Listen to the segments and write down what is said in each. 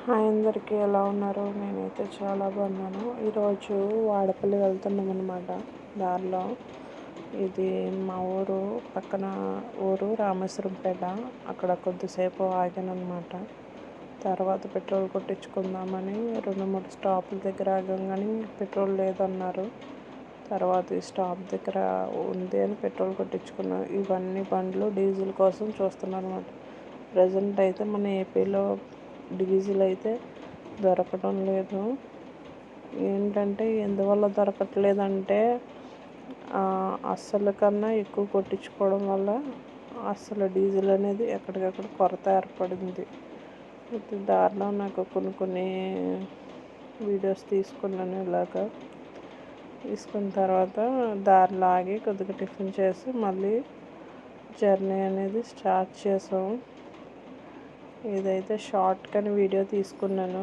Hi అందరికీ ఎలా ఉన్నారు? నేనైతే చాలా బాగున్నాను. ఈరోజు వాడపల్లి వెళ్తున్నాం అనమాట. దారిలో ఇది మా ఊరు పక్కన ఊరు రామేశ్వరంపేట. అక్కడ కొద్దిసేపు ఆగానమాట. తర్వాత పెట్రోల్ కొట్టించుకుందామని 2-3 స్టాపుల దగ్గర ఆగంగానే పెట్రోల్ లేదన్నారు. తర్వాత ఈ స్టాప్ దగ్గర ఉంది అని పెట్రోల్ కొట్టించుకున్నాం. ఇవన్నీ బండ్లు డీజిల్ కోసం చూస్తున్నాను అనమాట. ప్రజెంట్ అయితే మన ఏపీలో డీజిల్ అయితే దొరకడం లేదు. ఏంటంటే ఎందువల్ల దొరకట్లేదంటే అస్సలు కన్నా ఎక్కువ కొట్టించుకోవడం వల్ల అస్సలు డీజిల్ అనేది ఎక్కడికక్కడ కొరత ఏర్పడింది. అయితే దారిలో నాకు కొన్ని వీడియోస్ తీసుకున్నాను. ఇలాగా తీసుకున్న తర్వాత దారిలో ఆగి కొద్దిగా టిఫిన్ చేసి మళ్ళీ జర్నీ అనేది స్టార్ట్ చేసాం. ఇదైతే షార్ట్ కానీ వీడియో తీసుకున్నాను.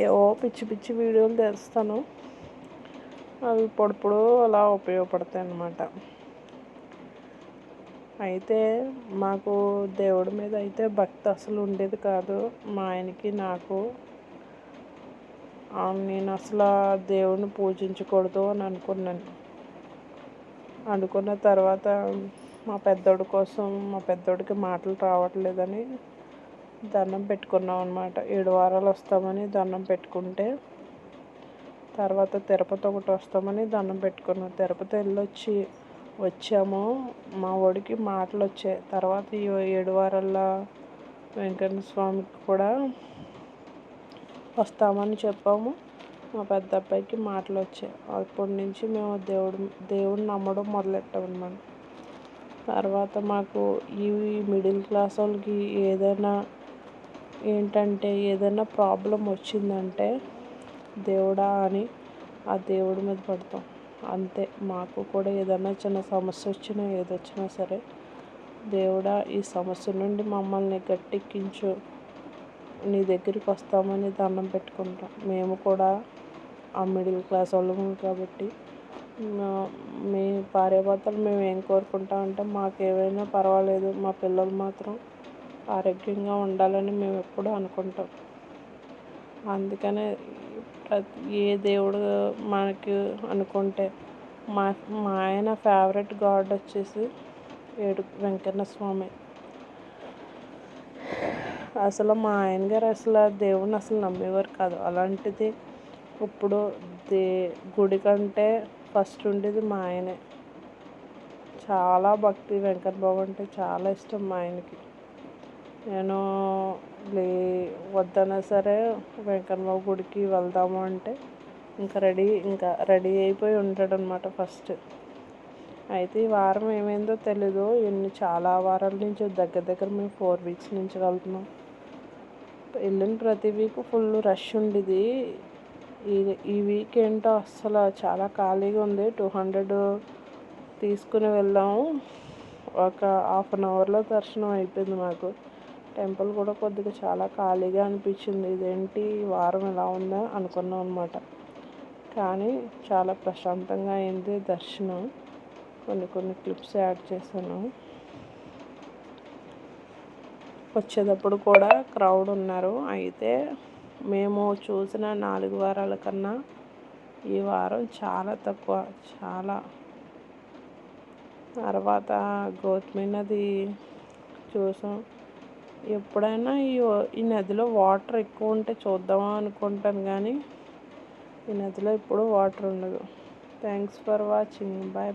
ఏవో పిచ్చి పిచ్చి వీడియోలు తీస్తాను. అవి పొడుపుడు అలా ఉపయోగపడతాయి అన్నమాట. అయితే మాకు దేవుడి మీద అయితే భక్తి అసలు ఉండేది కాదు. మా ఆయనకి నాకు నేను అసలు దేవుడిని పూజించకూడదు అని అనుకున్న తర్వాత మా పెద్దోడికి మాటలు రావట్లేదని దండం పెట్టుకున్నాం అనమాట. 7 వారాలు వస్తామని దండం పెట్టుకుంటే తర్వాత తిరుపతి ఒకటి వస్తామని దండం పెట్టుకున్నాం. తిరుపతి వచ్చాము. మా వాడికి మాటలు వచ్చాయి. తర్వాత ఈ 7 వారాల వెంకన్న స్వామికి కూడా వస్తామని చెప్పాము. మా పెద్ద అబ్బాయికి మాటలు వచ్చాయి. అప్పటి నుంచి మేము దేవుడిని నమ్మడం మొదలెట్టామన్నమాట. తర్వాత మాకు ఈ మిడిల్ క్లాస్ వాళ్ళకి ఏదైనా ప్రాబ్లం వచ్చిందంటే దేవుడా అని ఆ దేవుడి మీద పడతాం. అంతే. మాకు కూడా ఏదైనా చిన్న సమస్య వచ్చినా ఏదొచ్చినా సరే దేవుడా ఈ సమస్య నుండి మమ్మల్ని గట్టెక్కించు, నీ దగ్గరికి వస్తామని దండం పెట్టుకుంటాం. మేము కూడా ఆ మిడిల్ క్లాస్ వాళ్ళము కాబట్టి మీ భార్యాభర్తలు మేము ఏం కోరుకుంటామంటే మాకేమైనా పర్వాలేదు, మా పిల్లలు మాత్రం ఆరోగ్యంగా ఉండాలని మేము ఎప్పుడూ అనుకుంటాం. అందుకనే ఏ దేవుడు మనకి అనుకుంటే మా ఆయన ఫేవరెట్ గాడ్ వచ్చేసి వెంకన్న స్వామి. అసలు మా ఆయన గారు దేవుడిని అసలు నమ్మేవారు కాదు. అలాంటిది ఇప్పుడు గుడి కంటే ఫస్ట్ ఉండేది మా ఆయనే. చాలా భక్తి. వెంకన్న బాబు అంటే చాలా ఇష్టం మా ఆయనకి. నేను వద్దన్నా సరే వెంకన్న బాబు గుడికి వెళ్దాము అంటే ఇంకా రెడీ అయిపోయి ఉంటాడనమాట ఫస్ట్. అయితే ఈ వారం ఏమైందో తెలీదు. చాలా వారాల నుంచి దగ్గర మేము 4 వీక్స్ నుంచి వెళ్తున్నాం. వెళ్ళిన ప్రతి వీక్ ఫుల్ రష్ ఉండేది. ఈ వీక్ ఏంటో అస్సలు చాలా ఖాళీగా ఉంది. 200 తీసుకుని వెళ్ళాము. ఒక 1/2 అవర్లో దర్శనం అయిపోయింది మాకు. టెంపుల్ కూడా కొద్దిగా చాలా ఖాళీగా అనిపించింది. ఇదేంటి వారం ఎలా ఉందా అనుకున్నాం అనమాట. కానీ చాలా ప్రశాంతంగా అయింది దర్శనం. కొన్ని క్లిప్స్ యాడ్ చేశాను. వచ్చేటప్పుడు కూడా క్రౌడ్ ఉన్నారు. అయితే మేము చూసిన 4 వారాల కన్నా ఈ వారం చాలా తక్కువ. తర్వాత గౌతమి నది చూసాం. ఎప్పుడైనా ఈ నదిలో వాటర్ ఎక్కువ ఉంటే చూద్దామా అనుకుంటాను, కానీ ఈ నదిలో ఎప్పుడు వాటర్ ఉండదు. Thanks for watching. బాయ్.